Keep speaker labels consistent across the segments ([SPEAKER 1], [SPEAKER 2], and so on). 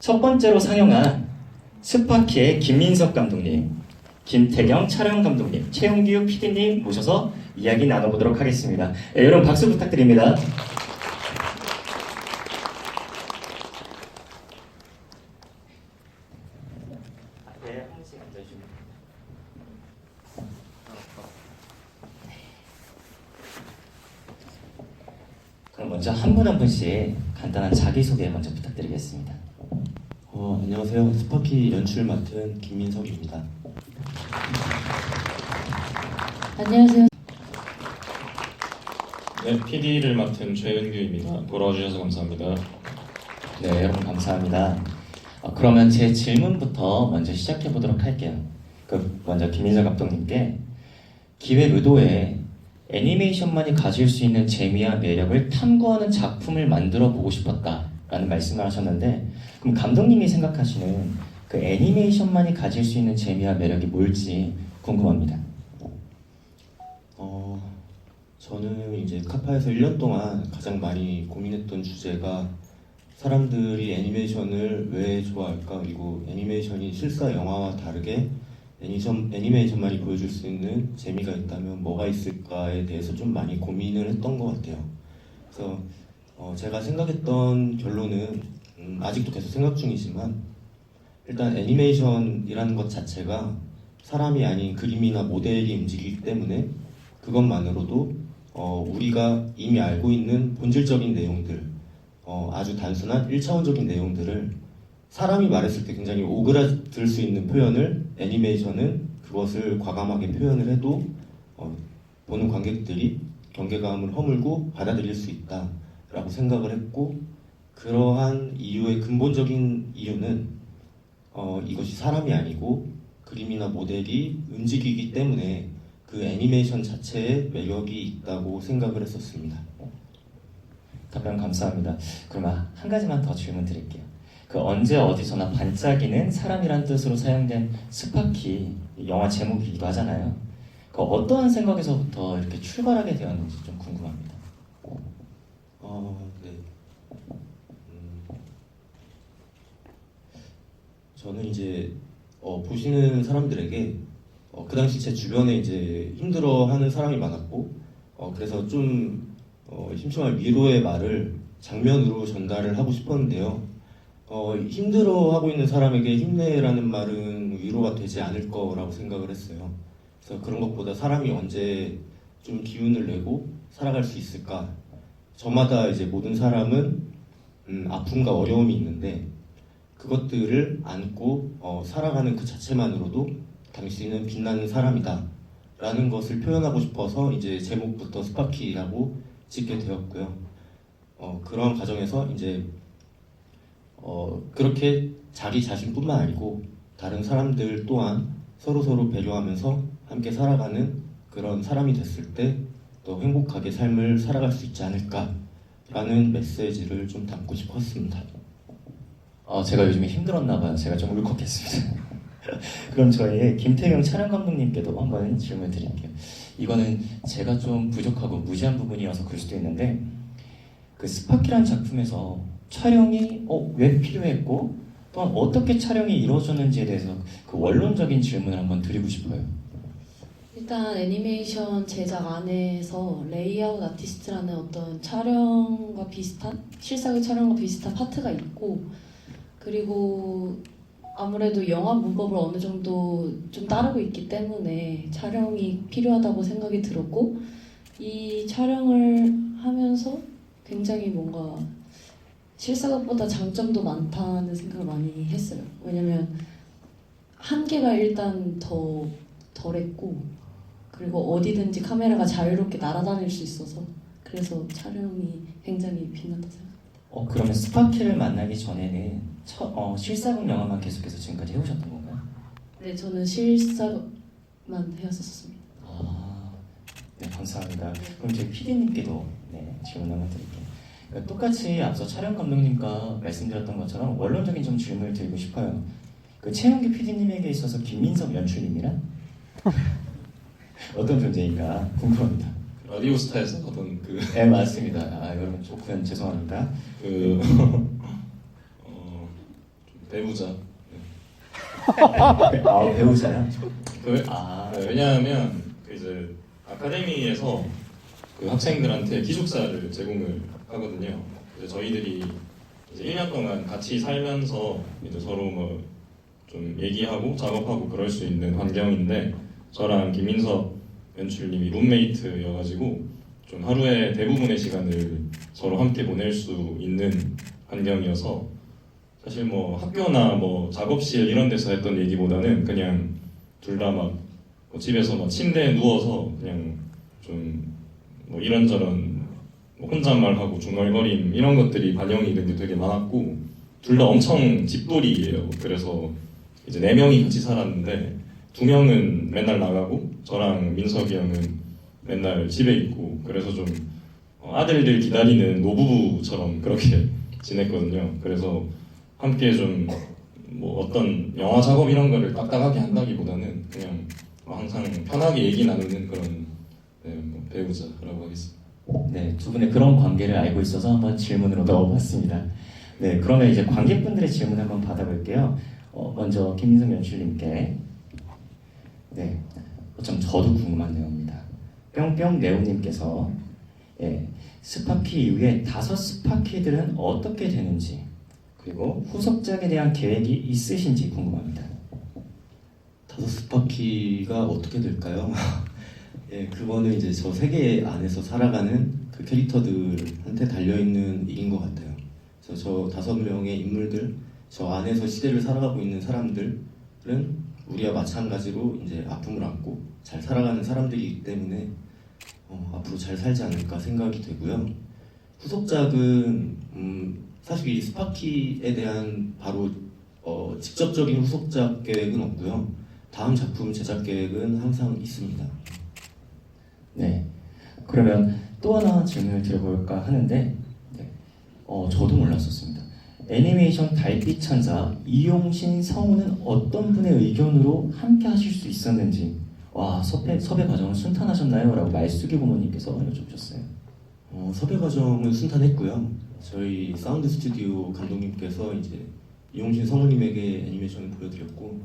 [SPEAKER 1] 첫 번째로 상영한 스파키의 김민석 감독님, 김태경 촬영 감독님, 최용규 PD님 모셔서 이야기 나눠보도록 하겠습니다. 여러분 박수 부탁드립니다. 네, 한 분씩 앉아주시면. 그럼 먼저 한 분 한 분씩 간단한 자기소개 먼저 부탁드리겠습니다.
[SPEAKER 2] 안녕하세요. 스파키 연출 맡은 김민석입니다.
[SPEAKER 3] 안녕하세요.
[SPEAKER 4] 네, PD를 맡은 최은규입니다. 보러 와주셔서 감사합니다.
[SPEAKER 1] 네, 여러분 감사합니다. 그러면 제 질문부터 먼저 시작해 보도록 할게요. 먼저 김민석 감독님께 기획 의도에 애니메이션만이 가질 수 있는 재미와 매력을 탐구하는 작품을 만들어 보고 싶었다라는 말씀을 하셨는데, 그럼 감독님이 생각하시는 그 애니메이션만이 가질 수 있는 재미와 매력이 뭘지 궁금합니다.
[SPEAKER 2] 저는 이제 카파에서 1년 동안 가장 많이 고민했던 주제가 사람들이 애니메이션을 왜 좋아할까, 그리고 애니메이션이 실사 영화와 다르게 애니메이션만이 보여줄 수 있는 재미가 있다면 뭐가 있을까에 대해서 좀 많이 고민을 했던 것 같아요. 그래서 제가 생각했던 결론은 아직도 계속 생각 중이지만, 일단 애니메이션이라는 것 자체가 사람이 아닌 그림이나 모델이 움직이기 때문에 그것만으로도 우리가 이미 알고 있는 본질적인 내용들, 아주 단순한 1차원적인 내용들을 사람이 말했을 때 굉장히 오그라들 수 있는 표현을 애니메이션은 그것을 과감하게 표현을 해도 보는 관객들이 경계감을 허물고 받아들일 수 있다라고 생각을 했고, 그러한 이유의 근본적인 이유는 이것이 사람이 아니고 그림이나 모델이 움직이기 때문에 그 애니메이션 자체에 매력이 있다고 생각을 했었습니다.
[SPEAKER 1] 답변 감사합니다. 그러면 한 가지만 더 질문 드릴게요. 언제 어디서나 반짝이는 사람이란 뜻으로 사용된 스파키 영화 제목이기도 하잖아요. 어떠한 생각에서부터 이렇게 출발하게 되었는지 좀 궁금합니다.
[SPEAKER 2] 네. 저는 이제 보시는 사람들에게 그 당시 제 주변에 이제 힘들어하는 사람이 많았고, 그래서 좀 심심한 위로의 말을 장면으로 전달을 하고 싶었는데요. 힘들어하고 있는 사람에게 힘내라는 말은 위로가 되지 않을 거라고 생각을 했어요. 그래서 그런 것보다 사람이 언제 좀 기운을 내고 살아갈 수 있을까? 저마다 이제 모든 사람은 아픔과 어려움이 있는데, 그것들을 안고 살아가는 그 자체만으로도 당신은 빛나는 사람이다 라는 것을 표현하고 싶어서 이제 제목부터 스파키라고 짓게 되었고요. 그런 과정에서 이제 그렇게 자기 자신뿐만 아니고 다른 사람들 또한 서로 배려하면서 함께 살아가는 그런 사람이 됐을 때 더 행복하게 삶을 살아갈 수 있지 않을까라는 메시지를 좀 담고 싶었습니다.
[SPEAKER 1] 제가 요즘에 힘들었나 봐요. 제가 좀 울컥했습니다. 그럼 저희 김태경 촬영 감독님께도 한번 질문 드릴게요. 이거는 제가 좀 부족하고 무지한 부분이어서 그럴 수도 있는데, 스파키라는 작품에서 촬영이 왜 필요했고 또한 어떻게 촬영이 이루어졌는지에 대해서 그 원론적인 질문을 한번 드리고 싶어요.
[SPEAKER 3] 일단 애니메이션 제작 안에서 레이아웃 아티스트라는 어떤 촬영과 비슷한, 실사극 촬영과 비슷한 파트가 있고, 그리고 아무래도 영화 문법을 어느 정도 좀 따르고 있기 때문에 촬영이 필요하다고 생각이 들었고, 이 촬영을 하면서 굉장히 뭔가 실사극보다 장점도 많다는 생각을 많이 했어요. 왜냐면 한계가 일단 더 덜했고, 그리고 어디든지 카메라가 자유롭게 날아다닐 수 있어서 그래서 촬영이 굉장히 빛났다고 생각합니다.
[SPEAKER 1] 그러면 스파키를 만나기 전에는 실사극 영화만 계속해서 지금까지 해오셨던 건가요?
[SPEAKER 3] 네, 저는 실사만 해왔었습니다.
[SPEAKER 1] 네, 감사합니다. 그럼 저희 PD님께도 질문 한번 드릴게요. 똑같이 앞서 촬영 감독님과 말씀드렸던 것처럼 원론적인 좀 질문을 드리고 싶어요. 최용규 PD님에게 있어서 김민석 연출님이란 어떤 존재인가 궁금합니다.
[SPEAKER 4] 라디오스타에서 하던
[SPEAKER 1] 네, 맞습니다. 여러분 조금 죄송합니다.
[SPEAKER 4] 좀 배우자.
[SPEAKER 1] 아, 배우자요?
[SPEAKER 4] 왜냐하면 그 이제 아카데미에서 그 학생들한테 기숙사를 제공을 하거든요. 그래서 저희들이 이제 1년 동안 같이 살면서 이제 서로 뭐 좀 얘기하고 작업하고 그럴 수 있는 환경인데, 저랑 김민석 연출님이 룸메이트여가지고 좀 하루에 대부분의 시간을 서로 함께 보낼 수 있는 환경이어서, 사실 뭐 학교나 뭐 작업실 이런 데서 했던 얘기보다는 그냥 둘 다 막 집에서 막 침대에 누워서 그냥 좀 뭐 이런저런 뭐 혼잣말하고 중얼거림 이런 것들이 반영이 된 게 되게 많았고, 둘 다 엄청 집돌이예요. 그래서 이제 4명이 같이 살았는데 2명은 맨날 나가고 저랑 민석이 형은 맨날 집에 있고, 그래서 좀 아들들 기다리는 노부부처럼 그렇게 지냈거든요. 그래서 함께 좀 뭐 어떤 영화 작업 이런 거를 딱딱하게 한다기보다는 그냥 항상 편하게 얘기 나누는 그런 뭐 배우자라고 하겠습니다.
[SPEAKER 1] 네, 두 분의 그런 관계를 알고 있어서 한번 질문으로 넣어봤습니다. 네, 그러면 이제 관객분들의 질문 한번 받아볼게요. 먼저 김민석 연출님께. 네, 좀 저도 궁금한 내용입니다. 뿅뿅 네오님께서 스파키 이후에 5 스파키들은 어떻게 되는지, 그리고 후속작에 대한 계획이 있으신지 궁금합니다.
[SPEAKER 2] 5 스파키가 어떻게 될까요? 예, 그거는 이제 저 세계 안에서 살아가는 그 캐릭터들한테 달려있는 일인 것 같아요. 그래서 저 5명의 인물들, 저 안에서 시대를 살아가고 있는 사람들은 우리와 마찬가지로 이제 아픔을 안고 잘 살아가는 사람들이기 때문에 앞으로 잘 살지 않을까 생각이 되고요. 후속작은 사실 이 스파키에 대한 바로 직접적인 후속작 계획은 없고요. 다음 작품 제작 계획은 항상 있습니다.
[SPEAKER 1] 네, 그러면 또 하나 질문을 드려볼까 하는데, 저도 몰랐었습니다. 애니메이션 달빛 천사 이용신 성우는 어떤 분의 의견으로 함께 하실 수 있었는지, 와, 섭외 과정은 순탄하셨나요? 라고 말숙이 부모님께서 여쭤보셨어요.
[SPEAKER 2] 섭외 과정은 순탄했고요. 저희 사운드 스튜디오 감독님께서 이제 이용신 성우님에게 애니메이션을 보여드렸고,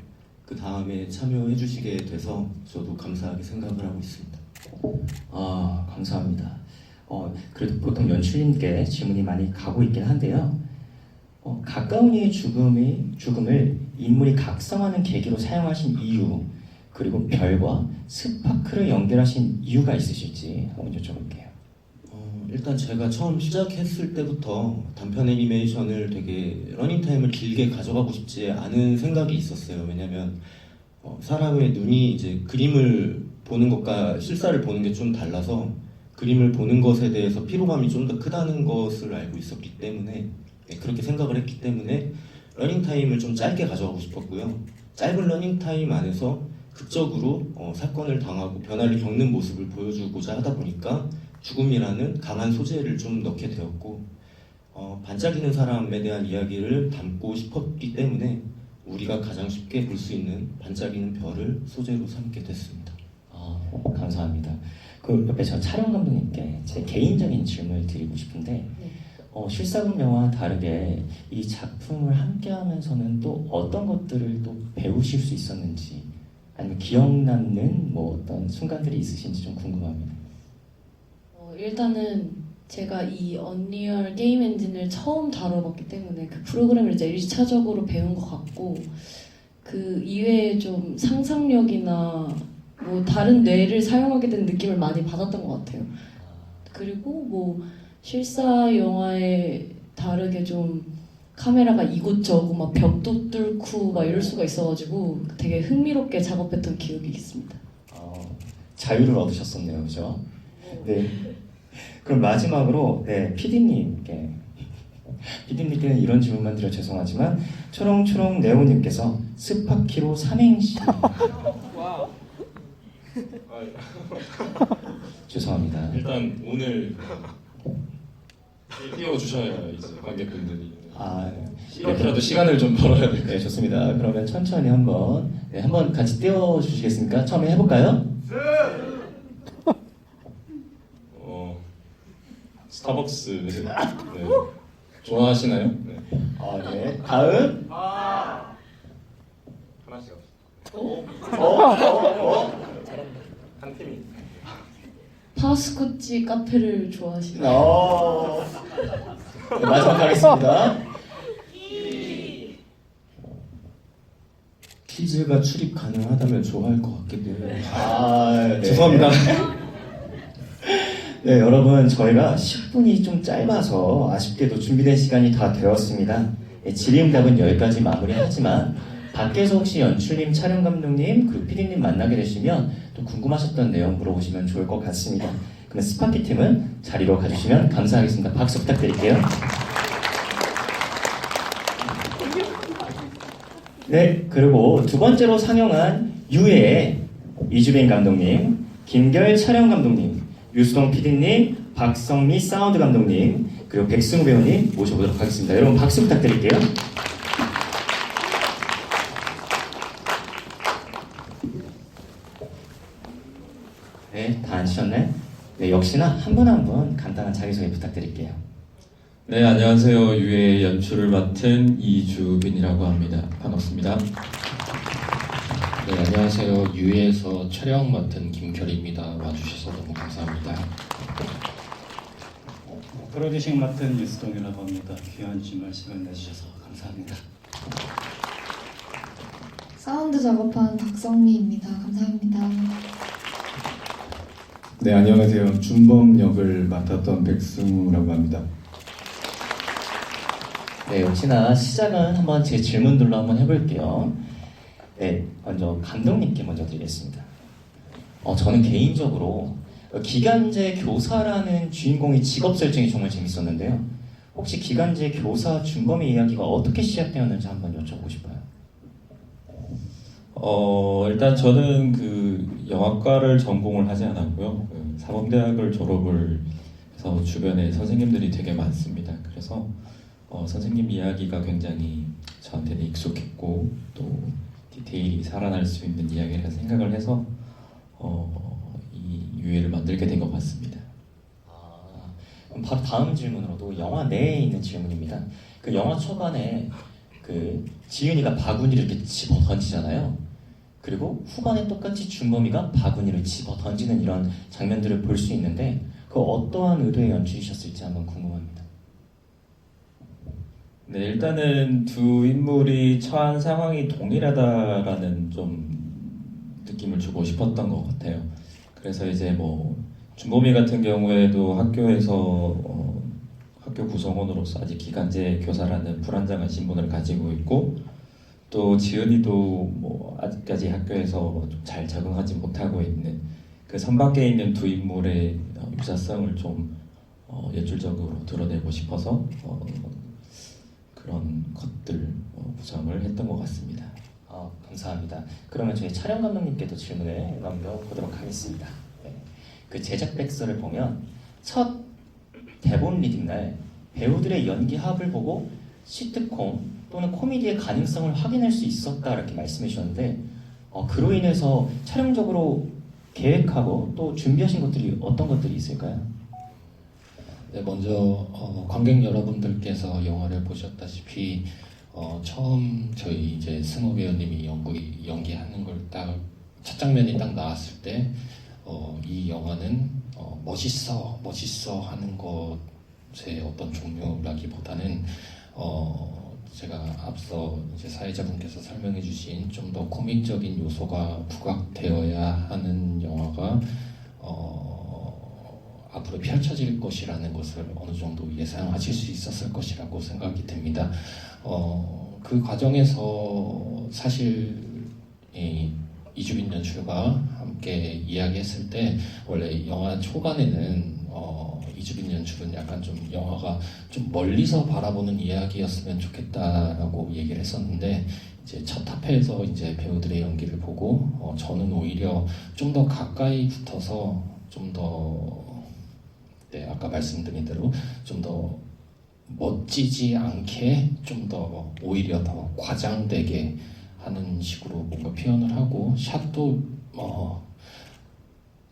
[SPEAKER 2] 그 다음에 참여해 주시게 돼서 저도 감사하게 생각을 하고 있습니다.
[SPEAKER 1] 아, 감사합니다. 그래도 보통 연출님께 질문이 많이 가고 있긴 한데요. 가까운 이의 죽음을 인물이 각성하는 계기로 사용하신 이유, 그리고 별과 스파크를 연결하신 이유가 있으실지 한번 여쭤볼게요.
[SPEAKER 2] 일단 제가 처음 시작했을 때부터 단편 애니메이션을 되게 러닝타임을 길게 가져가고 싶지 않은 생각이 있었어요. 왜냐면 사람의 눈이 이제 그림을 보는 것과 실사를 보는 게 좀 달라서 그림을 보는 것에 대해서 피로감이 좀 더 크다는 것을 알고 있었기 때문에, 그렇게 생각을 했기 때문에 러닝타임을 좀 짧게 가져가고 싶었고요. 짧은 러닝타임 안에서 극적으로 사건을 당하고 변화를 겪는 모습을 보여주고자 하다 보니까 죽음이라는 강한 소재를 좀 넣게 되었고, 반짝이는 사람에 대한 이야기를 담고 싶었기 때문에 우리가 가장 쉽게 볼 수 있는 반짝이는 별을 소재로 삼게 됐습니다.
[SPEAKER 1] 감사합니다. 그 옆에 저 촬영 감독님께 제 개인적인 질문을 드리고 싶은데, 실사극 영화와 다르게 이 작품을 함께하면서는 또 어떤 것들을 또 배우실 수 있었는지, 아니면 기억 남는 뭐 어떤 순간들이 있으신지 좀 궁금합니다.
[SPEAKER 3] 일단은 제가 이 언리얼 게임 엔진을 처음 다뤄봤기 때문에 그 프로그램을 이제 1차적으로 배운 것 같고, 그 이외에 좀 상상력이나 뭐 다른 뇌를 사용하게 된 느낌을 많이 받았던 것 같아요. 그리고 뭐 실사 영화에 다르게 좀 카메라가 이곳저곳 막 벽도 뚫고 막 이럴 수가 있어가지고 되게 흥미롭게 작업했던 기억이 있습니다.
[SPEAKER 1] 자유를 얻으셨었네요, 그죠? 네. 그럼 마지막으로 PD님께는 이런 질문만 드려 죄송하지만 초롱초롱 네오님께서 스파키로 삼행시. 죄송합니다.
[SPEAKER 4] 일단 오늘 띄워주셔야 이제 관객분들이 이렇게라도 시간을 좀 벌어야 될 것
[SPEAKER 1] 네, 좋습니다. 그러면 천천히 한번 같이 띄워주시겠습니까? 처음에 해볼까요?
[SPEAKER 4] 스타벅스 네. 좋아하시나요? 네.
[SPEAKER 1] 네. 다음. 한 팀이.
[SPEAKER 3] 파스쿠치 카페를 좋아하시나요?
[SPEAKER 1] 네, 마지막 가겠습니다.
[SPEAKER 2] 퀴즈가 출입 가능하다면 좋아할 것 같기도 해요.
[SPEAKER 1] 네.
[SPEAKER 2] 죄송합니다.
[SPEAKER 1] 네, 여러분 저희가 10분이 좀 짧아서 아쉽게도 준비된 시간이 다 되었습니다. 네, 질의응답은 여기까지 마무리하지만 밖에서 혹시 연출님, 촬영 감독님, 그리고 PD님 만나게 되시면 또 궁금하셨던 내용 물어보시면 좋을 것 같습니다. 그럼 스파키 팀은 자리로 가주시면 감사하겠습니다. 박수 부탁드릴게요. 네, 그리고 두 번째로 상영한 유해의 이주빈 감독님, 김결 촬영 감독님, 유수동 PD님, 박성미 사운드 감독님, 그리고 백승우 배우님 모셔보도록 하겠습니다. 여러분 박수 부탁드릴게요. 네, 다 앉으셨나요? 네, 역시나 한 분 한 분 간단한 자기소개 부탁드릴게요.
[SPEAKER 5] 네, 안녕하세요. 유해 연출을 맡은 이주빈이라고 합니다. 반갑습니다.
[SPEAKER 6] 네, 안녕하세요. 유에서 촬영 맡은 김결입니다. 와주셔서 너무 감사합니다.
[SPEAKER 7] 프로듀싱 맡은 유수동이라고 합니다. 귀한 주말 시간 내주셔서 감사합니다.
[SPEAKER 8] 사운드 작업한 박성미입니다. 감사합니다.
[SPEAKER 9] 네, 안녕하세요. 준범 역을 맡았던 백승우라고 합니다.
[SPEAKER 1] 네, 역시나 시작은 한번 제 질문들로 한번 해볼게요. 네, 먼저 감독님께 먼저 드리겠습니다. 저는 개인적으로 기간제 교사라는 주인공의 직업 설정이 정말 재밌었는데요. 혹시 기간제 교사 준범의 이야기가 어떻게 시작되었는지 한번 여쭤보고 싶어요.
[SPEAKER 5] 일단 저는 그 영화과를 전공을 하지 않았고요. 그 사범대학을 졸업을 해서 주변에 선생님들이 되게 많습니다. 그래서 선생님 이야기가 굉장히 저한테는 익숙했고 또 디테일이 살아날 수 있는 이야기라 생각을 해서 이 유해를 만들게 된 것 같습니다.
[SPEAKER 1] 그럼 바로 다음 질문으로도 영화 내에 있는 질문입니다. 그 영화 초반에 그 지윤이가 바구니를 이렇게 집어 던지잖아요. 그리고 후반에 똑같이 준범이가 바구니를 집어 던지는 이런 장면들을 볼 수 있는데 그 어떠한 의도의 연출이셨을지 한번 궁금합니다.
[SPEAKER 5] 네, 일단은 두 인물이 처한 상황이 동일하다라는 좀 느낌을 주고 싶었던 것 같아요. 그래서 이제 뭐 준범이 같은 경우에도 학교에서 학교 구성원으로서 아직 기간제 교사라는 불안정한 신분을 가지고 있고 또 지은이도 뭐 아직까지 학교에서 좀 잘 적응하지 못하고 있는 그 선밖에 있는 두 인물의 유사성을 좀 예술적으로 드러내고 싶어서 그런 것들 구성을 했던 것 같습니다.
[SPEAKER 1] 감사합니다. 그러면 저희 촬영 감독님께도 질문을 남겨보도록 하겠습니다. 네. 그 제작 백서를 보면 첫 대본 리딩 날 배우들의 연기 합을 보고 시트콤 또는 코미디의 가능성을 확인할 수 있었다 이렇게 말씀해 주셨는데 그로 인해서 촬영적으로 계획하고 또 준비하신 것들이 어떤 것들이 있을까요?
[SPEAKER 6] 네, 먼저 관객 여러분들께서 영화를 보셨다시피 처음 저희 이제 승호 배우님이 연기하는 걸 딱 첫 장면이 딱 나왔을 때 이 영화는 멋있어 하는 것의 어떤 종류라기보다는 제가 앞서 이제 사회자분께서 설명해주신 좀 더 코믹적인 요소가 부각되어야 하는 영화가 앞으로 펼쳐질 것이라는 것을 어느 정도 예상하실 수 있었을 것이라고 생각이 됩니다. 그 과정에서 사실 이주빈 연출과 함께 이야기했을 때 원래 영화 초반에는 이주빈 연출은 약간 좀 영화가 좀 멀리서 바라보는 이야기였으면 좋겠다라고 얘기를 했었는데 이제 첫 합회에서 이제 배우들의 연기를 보고 저는 오히려 좀 더 가까이 붙어서 좀 더 네, 아까 말씀드린 대로 좀 더 멋지지 않게 좀 더 오히려 더 과장되게 하는 식으로 뭔가 표현을 하고 샷도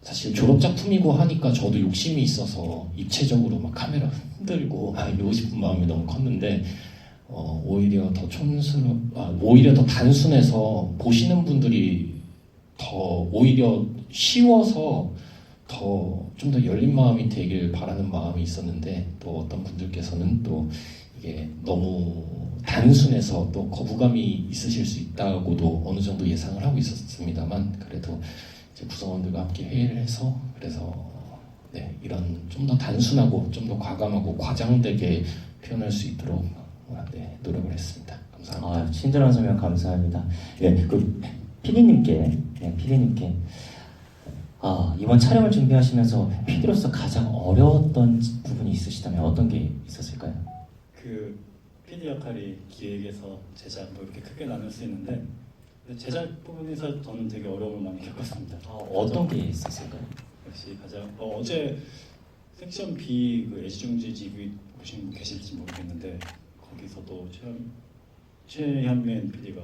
[SPEAKER 6] 사실 졸업작품이고 하니까 저도 욕심이 있어서 입체적으로 막 카메라 흔들고 막 이러고 싶은 마음이 너무 컸는데 오히려 더 오히려 더 단순해서 보시는 분들이 더 오히려 쉬워서 좀 더 열린 마음이 되길 바라는 마음이 있었는데 또 어떤 분들께서는 또 이게 너무 단순해서 또 거부감이 있으실 수 있다고도 어느 정도 예상을 하고 있었습니다만 그래도 이제 구성원들과 함께 회의를 해서 그래서 네, 이런 좀 더 단순하고 좀 더 과감하고 과장되게 표현할 수 있도록 네, 노력을 했습니다. 감사합니다.
[SPEAKER 1] 친절한 설명 감사합니다. 예, PD님께 이번 촬영을 준비하시면서 PD로서 가장 어려웠던 부분이 있으시다면 어떤 게 있었을까요?
[SPEAKER 7] 그 PD 역할이 기획에서 제작 뭐 이렇게 크게 나눌 수 있는데 제작 부분에서 저는 되게 어려움을 많이 겪었습니다.
[SPEAKER 1] 어떤 게 있었을까요?
[SPEAKER 7] 역시 가장 어제 섹션 B 그 애지중지 GV 보신 분 계실지 모르겠는데 거기서도 최현민 PD가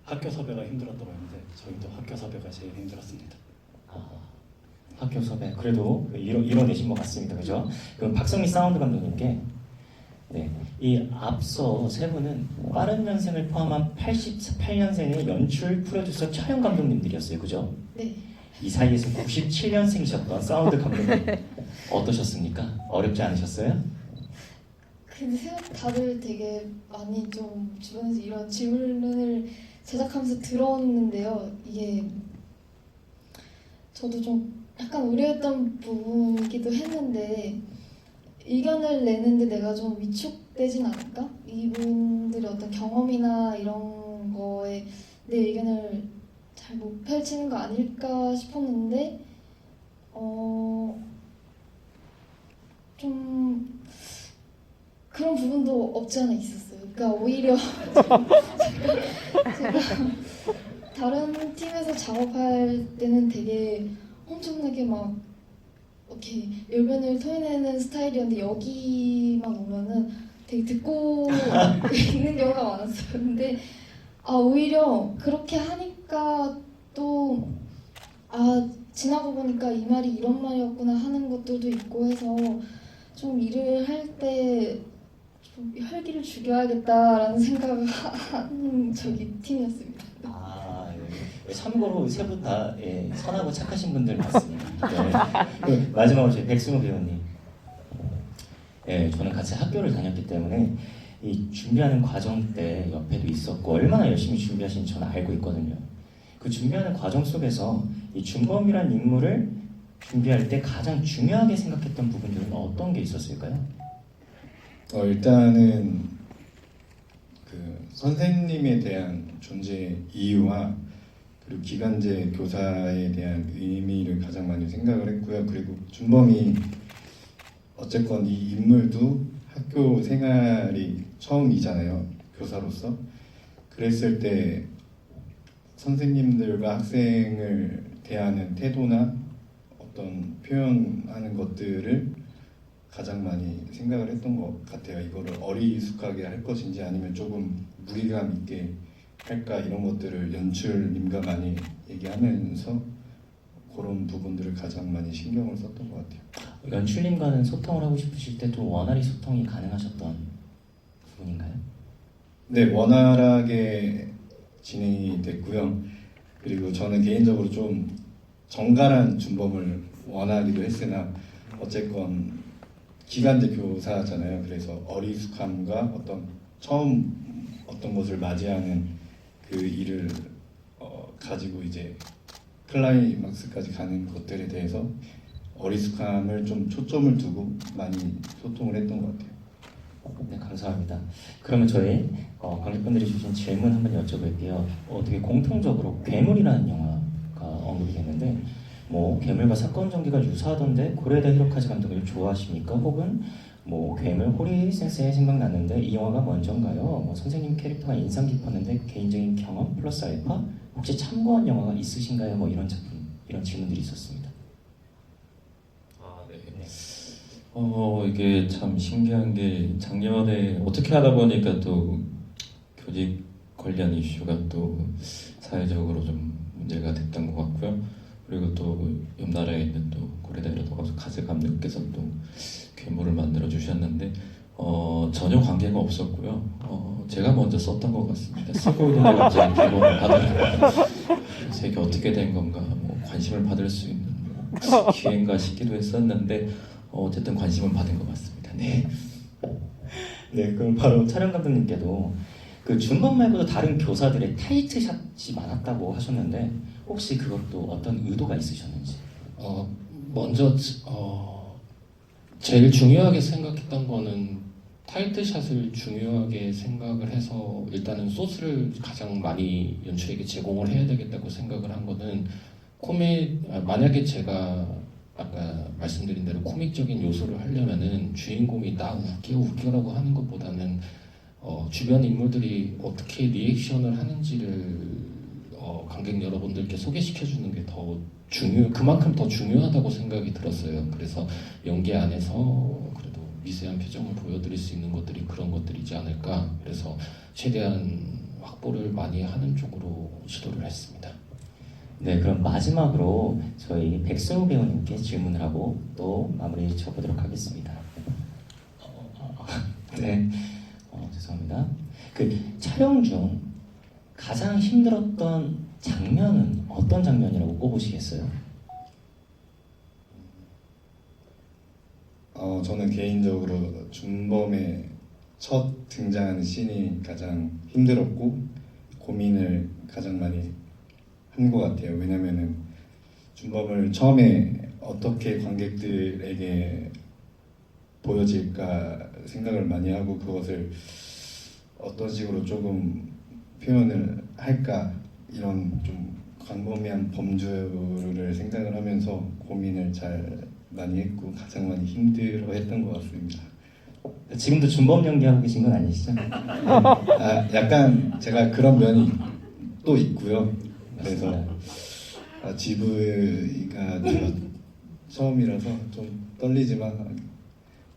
[SPEAKER 7] 학교 섭외가 힘들었다고 했는데 저희도 학교 섭외가 제일 힘들었습니다.
[SPEAKER 1] 학교 섭외 그래도 이뤄내신 것 같습니다. 그죠? 그럼 박성미 사운드 감독님께 네, 이 앞서 세 분은 빠른 년생을 포함한 88년생의 연출, 프로듀서, 촬영 감독님들이었어요. 그죠?
[SPEAKER 8] 네.
[SPEAKER 1] 이 사이에서 97년생이셨던 사운드 감독님 어떠셨습니까? 어렵지 않으셨어요?
[SPEAKER 8] 근데 다들 되게 많이 좀 주변에서 이런 질문을 제작하면서 들었는데요. 이게 저도 좀 약간 우려했던 부분이기도 했는데 의견을 내는데 내가 좀 위축되진 않을까? 이분들의 어떤 경험이나 이런 거에 내 의견을 잘 못 펼치는 거 아닐까 싶었는데 좀 그런 부분도 없지 않아 있었어요. 그러니까 오히려 제가 다른 팀에서 작업할 때는 되게 엄청나게 막 이렇게 열변을 토해내는 스타일이었는데 여기만 오면은 되게 듣고 있는 경우가 많았어요. 근데 오히려 그렇게 하니까 또 지나고 보니까 이 말이 이런 말이었구나 하는 것들도 있고 해서 좀 일을 할 때 좀 혈기를 죽여야겠다라는 생각을 하는 팀이었습니다.
[SPEAKER 1] 참고로 세 분 다 선하고 착하신 분들 맞습니다. 마지막으로 저희 백승호 배우님, 저는 같이 학교를 다녔기 때문에 이 준비하는 과정 때 옆에도 있었고 얼마나 열심히 준비하시는지 저는 알고 있거든요. 그 준비하는 과정 속에서 이 준범이란 인물을 준비할 때 가장 중요하게 생각했던 부분들은 어떤 게 있었을까요?
[SPEAKER 9] 일단은 그 선생님에 대한 존재 이유와 그리고 기간제 교사에 대한 의미를 가장 많이 생각을 했고요. 그리고 준범이 어쨌건 이 인물도 학교 생활이 처음이잖아요. 교사로서. 그랬을 때 선생님들과 학생을 대하는 태도나 어떤 표현하는 것들을 가장 많이 생각을 했던 것 같아요. 이거를 어리숙하게 할 것인지 아니면 조금 무리감 있게 할까 이런 것들을 연출님과 많이 얘기하면서 그런 부분들을 가장 많이 신경을 썼던 것 같아요.
[SPEAKER 1] 연출님과는 소통을 하고 싶으실 때 좀 원활히 소통이 가능하셨던 부분인가요?
[SPEAKER 9] 네, 원활하게 진행이 됐고요. 그리고 저는 개인적으로 좀 정갈한 준범을 원하기도 했으나 어쨌건 기간제 교사잖아요. 그래서 어리숙함과 처음 어떤 것을 맞이하는 그 일을 가지고 이제 클라이막스까지 가는 것들에 대해서 어리숙함을 좀 초점을 두고 많이 소통을 했던 것 같아요.
[SPEAKER 1] 네, 감사합니다. 그러면 저희 관객분들이 주신 질문 한번 여쭤볼게요. 되게 공통적으로 괴물이라는 영화가 언급이 됐는데 괴물과 사건 전개가 유사하던데 고레다 히로카즈 감독을 좋아하십니까? 혹은 괴물 호리 센스에 생각났는데 이 영화가 먼저인가요? 선생님 캐릭터가 인상 깊었는데 개인적인 경험 플러스 알파? 혹시 참고한 영화가 있으신가요? 이런 작품, 이런 질문들이 있었습니다.
[SPEAKER 5] 이게 참 신기한 게 작년에 어떻게 하다 보니까 또 교직 관련 이슈가 또 사회적으로 좀 문제가 됐던 것 같고요. 그리고 또 옆 나라에 있는 또 고레다 히로카즈 감독께서 또 괴물을 만들어 주셨는데 전혀 관계가 없었고요. 제가 먼저 썼던 것 같습니다. 쓰고 있는데 갑자기 개봉을 받으니까 그래서 이게 어떻게 된 건가, 뭐 관심을 받을 수 있는 뭐 기회인가 싶기도 했었는데 어쨌든 관심은 받은 것 같습니다. 네.
[SPEAKER 1] 네, 그럼 바로 촬영 감독님께도 그 준범 말고도 다른 교사들의 타이트샷이 많았다고 하셨는데 혹시 그것도 어떤 의도가 있으셨는지?
[SPEAKER 6] 먼저 제일 중요하게 생각했던 거는 타이트샷을 중요하게 생각을 해서 일단은 소스를 가장 많이 연출에게 제공을 해야 되겠다고 생각을 한 거는 만약에 제가 아까 말씀드린 대로 코믹적인 요소를 하려면은 주인공이 나 웃겨라고 하는 것보다는 주변 인물들이 어떻게 리액션을 하는지를 관객 여러분들께 소개시켜 주는 게 그만큼 더 중요하다고 생각이 들었어요. 그래서 연기 안에서 그래도 미세한 표정을 보여드릴 수 있는 것들이 그런 것들이지 않을까. 그래서 최대한 확보를 많이 하는 쪽으로 시도를 했습니다.
[SPEAKER 1] 네, 그럼 마지막으로 저희 백승우 배우님께 질문을 하고 또 마무리 쳐보도록 하겠습니다. 네, 죄송합니다. 그 촬영 중 가장 힘들었던 장면은 어떤 장면이라고 꼽으시겠어요?
[SPEAKER 9] 저는 개인적으로 준범의 첫 등장하는 씬이 가장 힘들었고 고민을 가장 많이 한 것 같아요. 왜냐면은 준범을 처음에 어떻게 관객들에게 보여질까 생각을 많이 하고 그것을 어떤 식으로 조금 표현을 할까 이런 좀 광범위한 범주를 생각을 하면서 고민을 잘 많이 했고 가장 많이 힘들어했던 것 같습니다.
[SPEAKER 1] 지금도 준범 연기하고 계신 건 아니시죠?
[SPEAKER 9] 약간 제가 그런 면이 또 있고요. 그래서 지브이가 제가 처음이라서 좀 떨리지만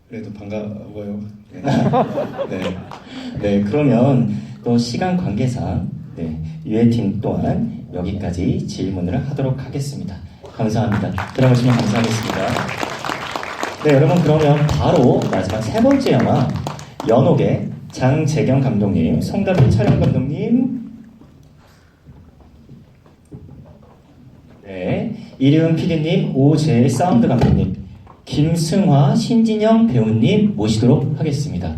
[SPEAKER 9] 그래도 반가워요. 네. 네.
[SPEAKER 1] 네, 그러면 또 시간 관계상 유해팀 또한 여기까지 질문을 하도록 하겠습니다. 감사합니다. 들어가시면 감사하겠습니다. 네, 여러분 그러면 바로 마지막 세 번째 영화 연옥의 장재경 감독님, 송가빈 촬영 감독님, 이리은 PD님, 오재일 사운드 감독님, 김승화, 신진영 배우님 모시도록 하겠습니다.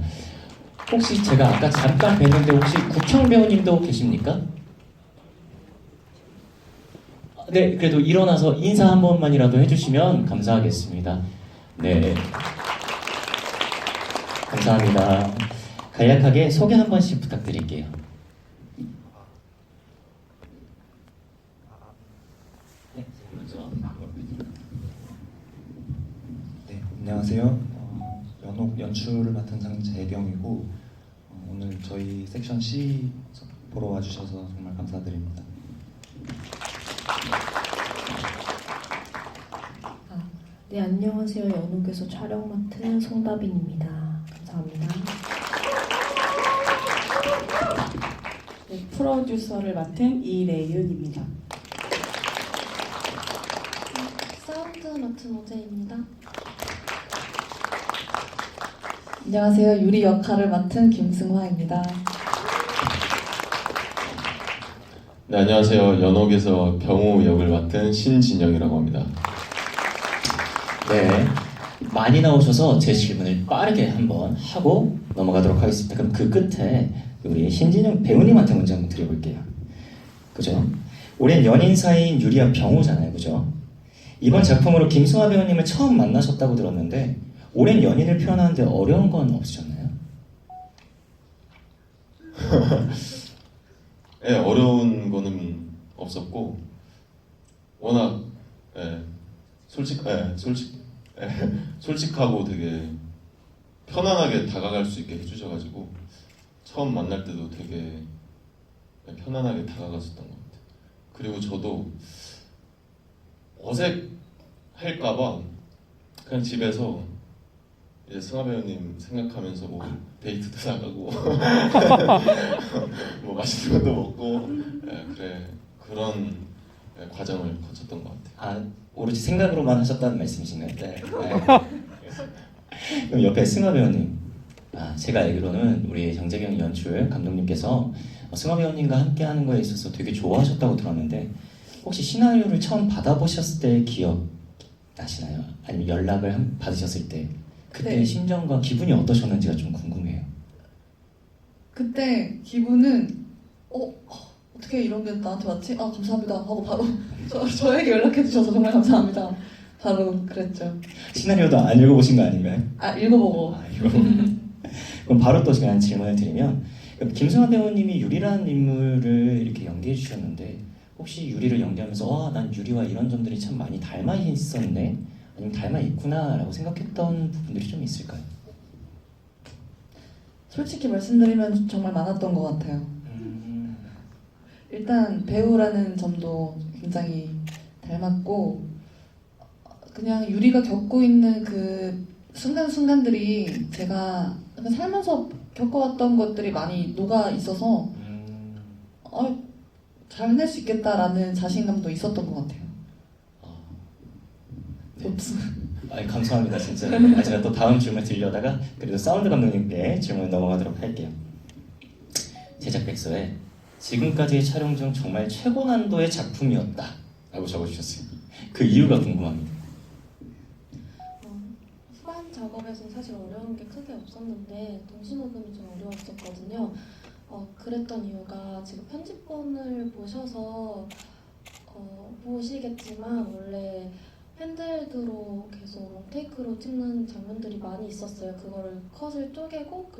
[SPEAKER 1] 혹시 제가 아까 잠깐 뵀는데 혹시 국형 배우님도 계십니까? 네, 그래도 일어나서 인사 한 번만이라도 해주시면 감사하겠습니다. 네, 감사합니다. 간략하게 소개 한 번씩 부탁드릴게요.
[SPEAKER 10] 네, 안녕하세요. 연옥 연출을 맡은 장재경이고 오늘 저희 섹션 C 보러 와주셔서 정말 감사드립니다.
[SPEAKER 11] 네, 안녕하세요. 연옥에서 촬영 맡은 송다빈입니다. 감사합니다.
[SPEAKER 12] 네, 프로듀서를 맡은 이래윤입니다.
[SPEAKER 8] 사운드 맡은 오재입니다.
[SPEAKER 13] 안녕하세요. 유리 역할을 맡은 김승화입니다.
[SPEAKER 14] 네, 안녕하세요. 연옥에서 병호 역을 맡은 신진영이라고 합니다.
[SPEAKER 1] 네, 많이 나오셔서 제 질문을 빠르게 한번 하고 넘어가도록 하겠습니다. 그럼 그 끝에 우리 신진영 배우님한테 먼저 한번 드려볼게요. 그죠? 올해는 연인 사이인 유리와 병호잖아요. 그죠? 이번 작품으로 김승화 배우님을 처음 만나셨다고 들었는데 오랜 연인을 표현하는데 어려운 건 없으셨나요?
[SPEAKER 14] 네, 어려운 거는 없었고 워낙 솔직하고 되게 편안하게 다가갈 수 있게 해주셔가지고 처음 만날 때도 되게 편안하게 다가갔었던 것 같아요. 그리고 저도 어색할까봐 그냥 집에서 이제 승화 배우님 생각하면서 뭐 데이트도 나가고 뭐 맛있는 것도 먹고 그런 과정을 거쳤던 것 같아요.
[SPEAKER 1] 오로지 생각으로만 하셨다는 말씀이신가요? 네. 그럼 옆에 승화 배우님 제가 알기로는 우리 장재경 연출 감독님께서 승화 배우님과 함께 하는 거에 있어서 되게 좋아하셨다고 들었는데 혹시 시나리오를 처음 받아보셨을 때 기억 나시나요? 아니면 연락을 받으셨을 때 그때
[SPEAKER 13] 네.
[SPEAKER 1] 심정과 기분이 어떠셨는지가 좀 궁금해요.
[SPEAKER 13] 그때 기분은 어떻게 이런 게 나한테 왔지? 감사합니다 하고 바로 저에게 연락해 주셔서 정말 감사합니다. 바로 그랬죠.
[SPEAKER 1] 시나리오도 안 읽어보신 거 아닌가요?
[SPEAKER 13] 읽어보고.
[SPEAKER 1] 그럼 바로 또 제가 질문을 드리면 김승환 배우님이 유리라는 인물을 이렇게 연기해 주셨는데 혹시 유리를 연기하면서 난 유리와 이런 점들이 참 많이 닮아 있었네 아니면 닮아 있구나라고 생각했던 부분들이 좀 있을까요?
[SPEAKER 13] 솔직히 말씀드리면 정말 많았던 것 같아요. 일단 배우라는 점도 굉장히 닮았고 그냥 유리가 겪고 있는 그 순간순간들이 제가 살면서 겪어왔던 것들이 많이 녹아 있어서 잘 해낼 수 있겠다라는 자신감도 있었던 것 같아요.
[SPEAKER 1] 감사합니다 진짜. 제가 또 다음 질문 드리려다가 그래도 사운드 감독님께 질문 넘어가도록 할게요. 제작 백서에 지금까지의 촬영 중 정말 최고 난도의 작품이었다 라고 적어주셨어요. 그 이유가 궁금합니다.
[SPEAKER 3] 후반 작업에서는 사실 어려운 게 크게 없었는데 동시녹음이 좀 어려웠었거든요. 그랬던 이유가 지금 편집본을 보셔서 보시겠지만 원래 핸드헬드로 계속 롱테이크로 찍는 장면들이 많이 있었어요. 그거를 컷을 쪼개고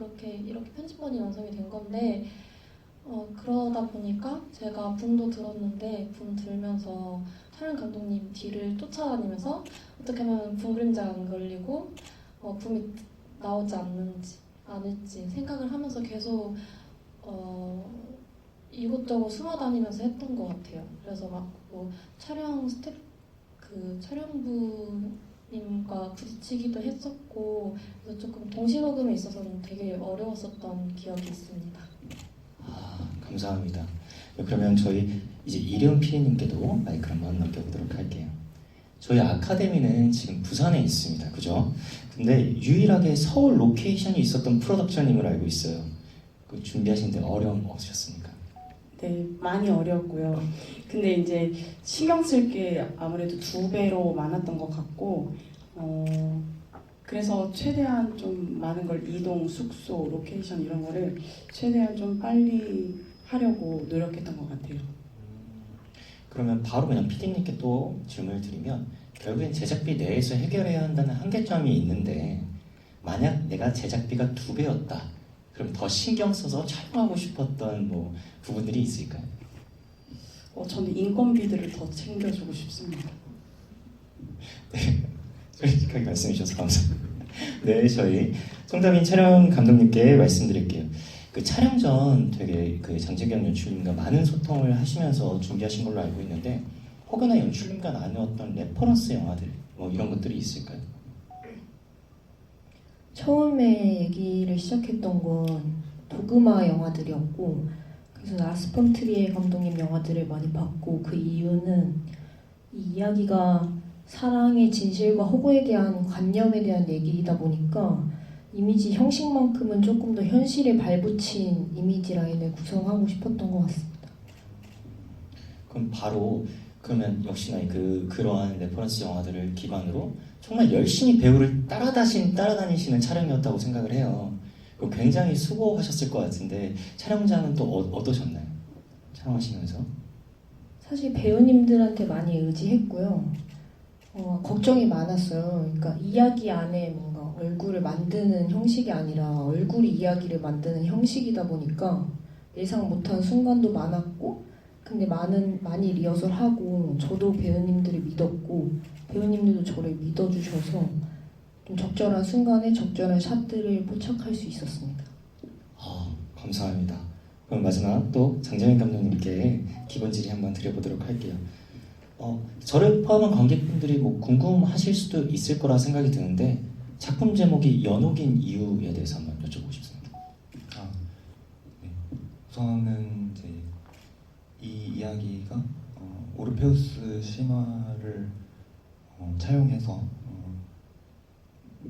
[SPEAKER 3] 이렇게 편집본이 완성이 된 건데 그러다 보니까 제가 붐도 들었는데 붐 들면서 촬영 감독님 뒤를 쫓아다니면서 어떻게 하면 붐 그림자 안 걸리고 붐이 나오지 않을지 생각을 하면서 계속 이곳저곳 숨어 다니면서 했던 것 같아요. 그래서 뭐 촬영 촬영부님과 부딪히기도 했었고 그래서 조금 동시녹음에 있어서는 되게 어려웠었던 기억이 있습니다.
[SPEAKER 1] 감사합니다. 그러면 저희 이제 이령 PD님께도 마이크를 한번 넘겨보도록 할게요. 저희 아카데미는 지금 부산에 있습니다. 그죠? 근데 유일하게 서울 로케이션이 있었던 프로덕션임을 알고 있어요. 그 준비하시는데 어려움 없으셨습니까?
[SPEAKER 12] 네, 많이 어려웠고요. 근데 이제 신경 쓸 게 아무래도 2배로 많았던 것 같고 그래서 최대한 좀 많은 걸 이동, 숙소, 로케이션 이런 거를 최대한 좀 빨리 하려고 노력했던 것 같아요.
[SPEAKER 1] 그러면 바로 그냥 PD님께 또 질문을 드리면 결국엔 제작비 내에서 해결해야 한다는 한계점이 있는데 만약 내가 제작비가 2배였다 그럼 더 신경 써서 촬영하고 싶었던 뭐 부분들이 있을까요?
[SPEAKER 12] 저는 인건비들을 더 챙겨주고 싶습니다.
[SPEAKER 1] 네, 솔직하게 말씀해 주셔서 감사합니다. 네, 저희 송다빈 촬영 감독님께 말씀드릴게요. 그 촬영 전 되게 그 장재경 연출님과 많은 소통을 하시면서 준비하신 걸로 알고 있는데 혹여나 연출님과 나누었던 레퍼런스 영화들 뭐 이런 것들이 있을까요?
[SPEAKER 11] 처음에 얘기를 시작했던 건 도그마 영화들이었고 그래서 라스 폰 트리에 감독님 영화들을 많이 봤고 그 이유는 이 이야기가 사랑의 진실과 허구에 대한 관념에 대한 얘기이다 보니까 이미지 형식만큼은 조금 더 현실에 발붙인 이미지 라인을 구성하고 싶었던 것 같습니다.
[SPEAKER 1] 그럼 바로 그러면 역시나 그러한 레퍼런스 영화들을 기반으로 정말 열심히 배우를 따라다니시는 촬영이었다고 생각을 해요. 굉장히 수고하셨을 것 같은데 촬영장은 또 어떠셨나요? 촬영하시면서?
[SPEAKER 11] 사실 배우님들한테 많이 의지했고요. 걱정이 많았어요. 그러니까 이야기 안에 뭔가 얼굴을 만드는 형식이 아니라 얼굴이 이야기를 만드는 형식이다 보니까 예상 못한 순간도 많았고 근데 많이 리허설하고 저도 배우님들을 믿었고 배우님들도 저를 믿어주셔서 좀 적절한 순간에 적절한 샷들을 포착할 수 있었습니다.
[SPEAKER 1] 감사합니다. 그럼 마지막 또 장재민 감독님께 기본 질의 한번 드려보도록 할게요. 저를 포함한 관객분들이 뭐 궁금하실 수도 있을 거라 생각이 드는데 작품 제목이 연옥인 이유에 대해서 한번 여쭤보고 싶습니다.
[SPEAKER 10] 네. 우선은 이제 이 이야기가 오르페우스 신화를 차용해서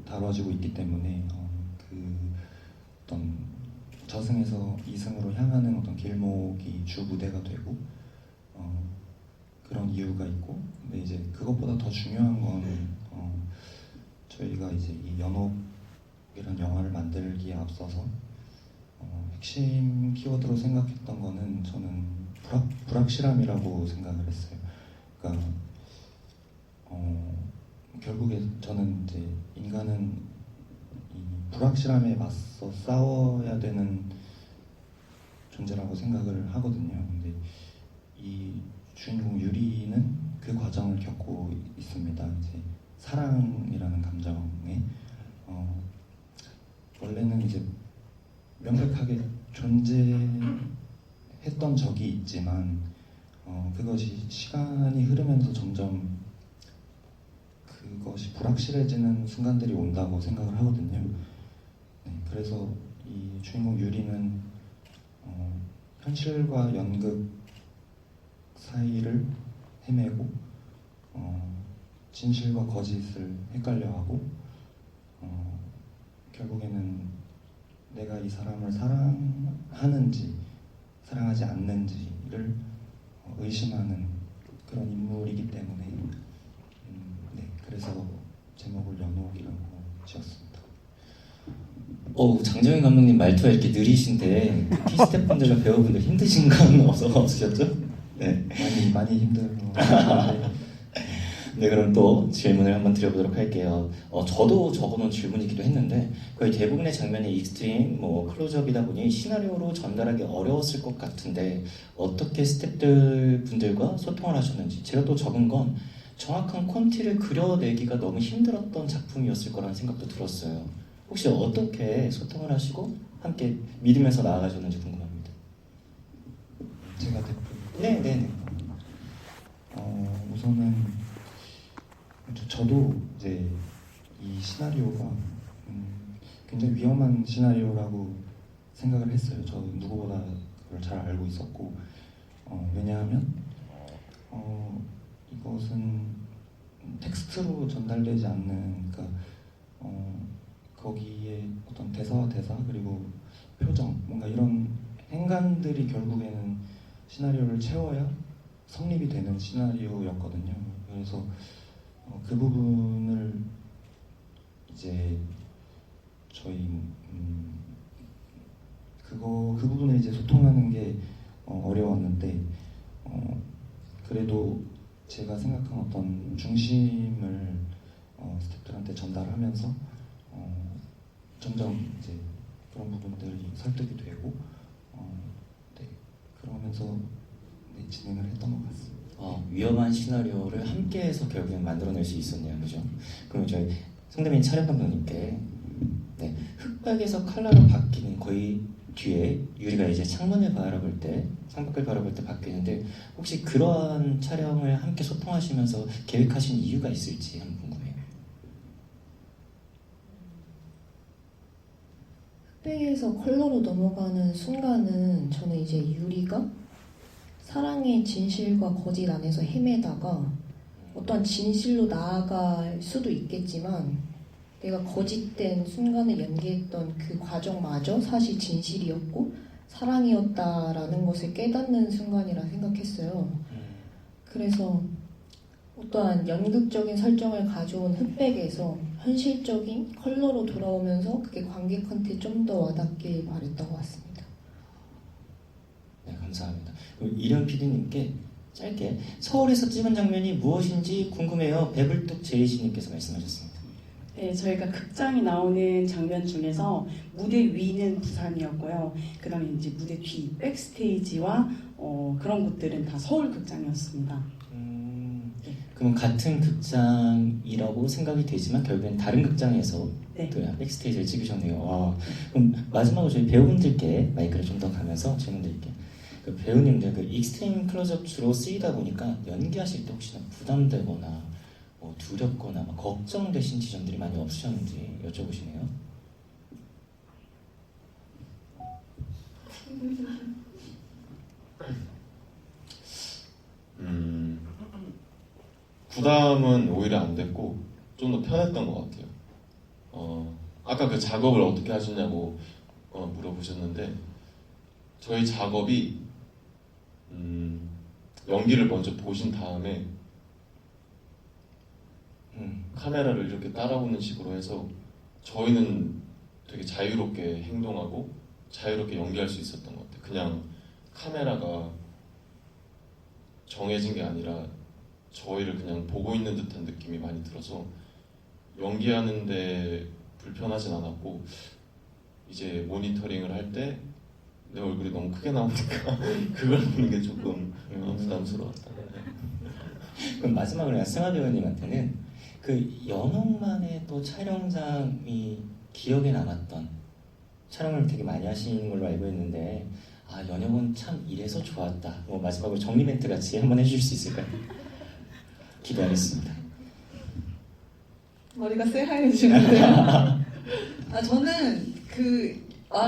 [SPEAKER 10] 다뤄지고 있기 때문에 그 어떤 저승에서 이승으로 향하는 어떤 길목이 주 무대가 되고 그런 이유가 있고, 근데 이제 그것보다 더 중요한 건 저희가 이제 이 연옥이라는 영화를 만들기에 앞서서 핵심 키워드로 생각했던 거는 저는 불확실함이라고 생각을 했어요. 그러니까 결국에 저는 이제 인간은 이 불확실함에 맞서 싸워야 되는 존재라고 생각을 하거든요. 근데 이 주인공 유리는 그 과정을 겪고 있습니다. 이제 사랑이라는 감정에 원래는 이제 명백하게 존재했던 적이 있지만 그것이 시간이 흐르면서 점점 그것이 불확실해지는 순간들이 온다고 생각을 하거든요. 네, 그래서 이 주인공 유리는 현실과 연극 사이를 헤매고 진실과 거짓을 헷갈려하고 결국에는 내가 이 사람을 사랑하는지 사랑하지 않는지를 의심하는 그런 인물이기 때문에 네, 그래서 제목을 연옥이라고 지었습니다.
[SPEAKER 1] 장정현 감독님 말투가 이렇게 느리신데 피스태분들과 배우분들 힘드신 건 없으셨죠? 네,
[SPEAKER 10] 많이 힘들어.
[SPEAKER 1] 네, 그럼 또 질문을 한번 드려보도록 할게요. 저도 적어놓은 질문이기도 했는데 거의 대부분의 장면이 익스트림, 클로즈업이다 보니 시나리오로 전달하기 어려웠을 것 같은데 어떻게 스태프들 분들과 소통을 하셨는지. 제가 또 적은 건 정확한 콘티를 그려내기가 너무 힘들었던 작품이었을 거라는 생각도 들었어요. 혹시 어떻게 소통을 하시고 함께 믿으면서 나아가셨는지 궁금합니다.
[SPEAKER 10] 제가 대표.
[SPEAKER 1] 네네네.
[SPEAKER 10] 우선은 저도 이제 이 시나리오가 굉장히 위험한 시나리오라고 생각을 했어요. 저 누구보다 그걸 잘 알고 있었고 왜냐하면 이것은 텍스트로 전달되지 않는, 그러니까 거기에 어떤 대사와 대사 그리고 표정, 뭔가 이런 행간들이 결국에는 시나리오를 채워야 성립이 되는 시나리오였거든요. 그래서 그 부분을 이제 저희 그 부분을 이제 소통하는 게 어려웠는데 그래도 제가 생각한 어떤 중심을 스태프들한테 전달하면서 점점 이제 그런 부분들이 설득이 되고 네, 그러면서 네, 진행을 했던 것 같습니다.
[SPEAKER 1] 위험한 시나리오를 함께해서 결국엔 만들어낼 수 있었네요, 그죠? 그럼 저희 성대민 촬영 감독님께 네, 흑백에서 컬러로 바뀌는 거의 뒤에 유리가 이제 창문을 바라볼 때, 창밖을 바라볼 때 바뀌는데 혹시 그러한 촬영을 함께 소통하시면서 계획하신 이유가 있을지 한번 궁금해요.
[SPEAKER 11] 흑백에서 컬러로 넘어가는 순간은 저는 이제 유리가 사랑의 진실과 거짓 안에서 헤매다가 어떤 진실로 나아갈 수도 있겠지만 내가 거짓된 순간을 연기했던 그 과정마저 사실 진실이었고 사랑이었다라는 것을 깨닫는 순간이라 생각했어요. 그래서 어떠한 연극적인 설정을 가져온 흑백에서 현실적인 컬러로 돌아오면서 그게 관객한테 좀 더 와닿길 바랬던 것 같습니다.
[SPEAKER 1] 네, 감사합니다. 그럼 이령 PD님께 짧게 서울에서 찍은 장면이 무엇인지 궁금해요. 배불뚝 제이씨님께서 말씀하셨습니다.
[SPEAKER 12] 네, 저희가 극장이 나오는 장면 중에서 무대 위는 부산이었고요. 그 다음에 이제 무대 뒤 백스테이지와 그런 곳들은 다 서울 극장이었습니다.
[SPEAKER 1] 그럼 같은 극장이라고 생각이 되지만 결국엔 다른 극장에서
[SPEAKER 12] 네.
[SPEAKER 1] 또 백스테이지를 찍으셨네요. 그럼 마지막으로 저희 배우분들께 마이크를 좀 더 가면서 질문 드릴게요. 그 배우님들 그 익스트림 클로즈업 주로 쓰이다 보니까 연기하실 때 혹시나 부담되거나 두렵거나 걱정되신 지점들이 많이 없으셨는지 여쭤보시네요.
[SPEAKER 14] 부담은 오히려 안 됐고 좀 더 편했던 것 같아요. 아까 그 작업을 어떻게 하셨냐고 물어보셨는데 저희 작업이 연기를 먼저 보신 다음에 카메라를 이렇게 따라오는 식으로 해서 저희는 되게 자유롭게 행동하고 자유롭게 연기할 수 있었던 것 같아요. 그냥 카메라가 정해진 게 아니라 저희를 그냥 보고 있는 듯한 느낌이 많이 들어서 연기하는데 불편하진 않았고 이제 모니터링을 할 때 내 얼굴이 너무 크게 나오니까 그걸 보는 게 조금 부담스러웠다.
[SPEAKER 1] 그럼 마지막으로 승하 배우님한테는 그 연옥만의 또 촬영장이 기억에 남았던 촬영을 되게 많이 하시는 걸로 알고 있는데 연옥은 참 이래서 좋았다. 뭐 마지막으로 정리 멘트 같이 한번 해주실 수 있을까요? 기대하겠습니다.
[SPEAKER 13] 머리가 새하얘지는데요. 저는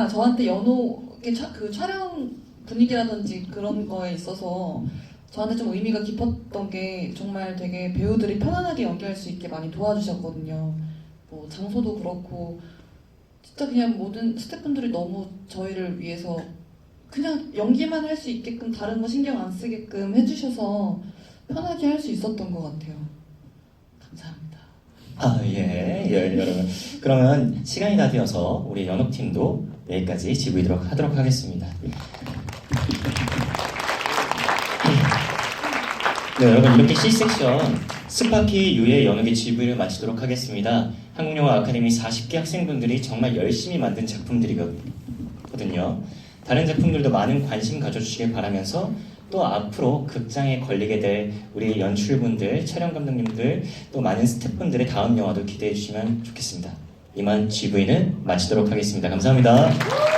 [SPEAKER 13] 저한테 연옥의 그 촬영 분위기라든지 그런 거에 있어서 저한테 좀 의미가 깊었던 게 정말 되게 배우들이 편안하게 연기할 수 있게 많이 도와주셨거든요. 뭐 장소도 그렇고 진짜 그냥 모든 스태프분들이 너무 저희를 위해서 그냥 연기만 할 수 있게끔 다른 거 신경 안 쓰게끔 해주셔서 편하게 할 수 있었던 것 같아요. 감사합니다.
[SPEAKER 1] 예, 여러분. 그러면 시간이 다 되어서 우리 연옥팀도 여기까지 지부이도록 하도록 하겠습니다. 네, 여러분 이렇게 C섹션 스파키 U의 연옥의 GV를 마치도록 하겠습니다. 한국영화 아카데미 40기 학생분들이 정말 열심히 만든 작품들이거든요. 다른 작품들도 많은 관심 가져주시길 바라면서 또 앞으로 극장에 걸리게 될 우리 연출분들, 촬영 감독님들, 또 많은 스태프분들의 다음 영화도 기대해 주시면 좋겠습니다. 이만 GV는 마치도록 하겠습니다. 감사합니다.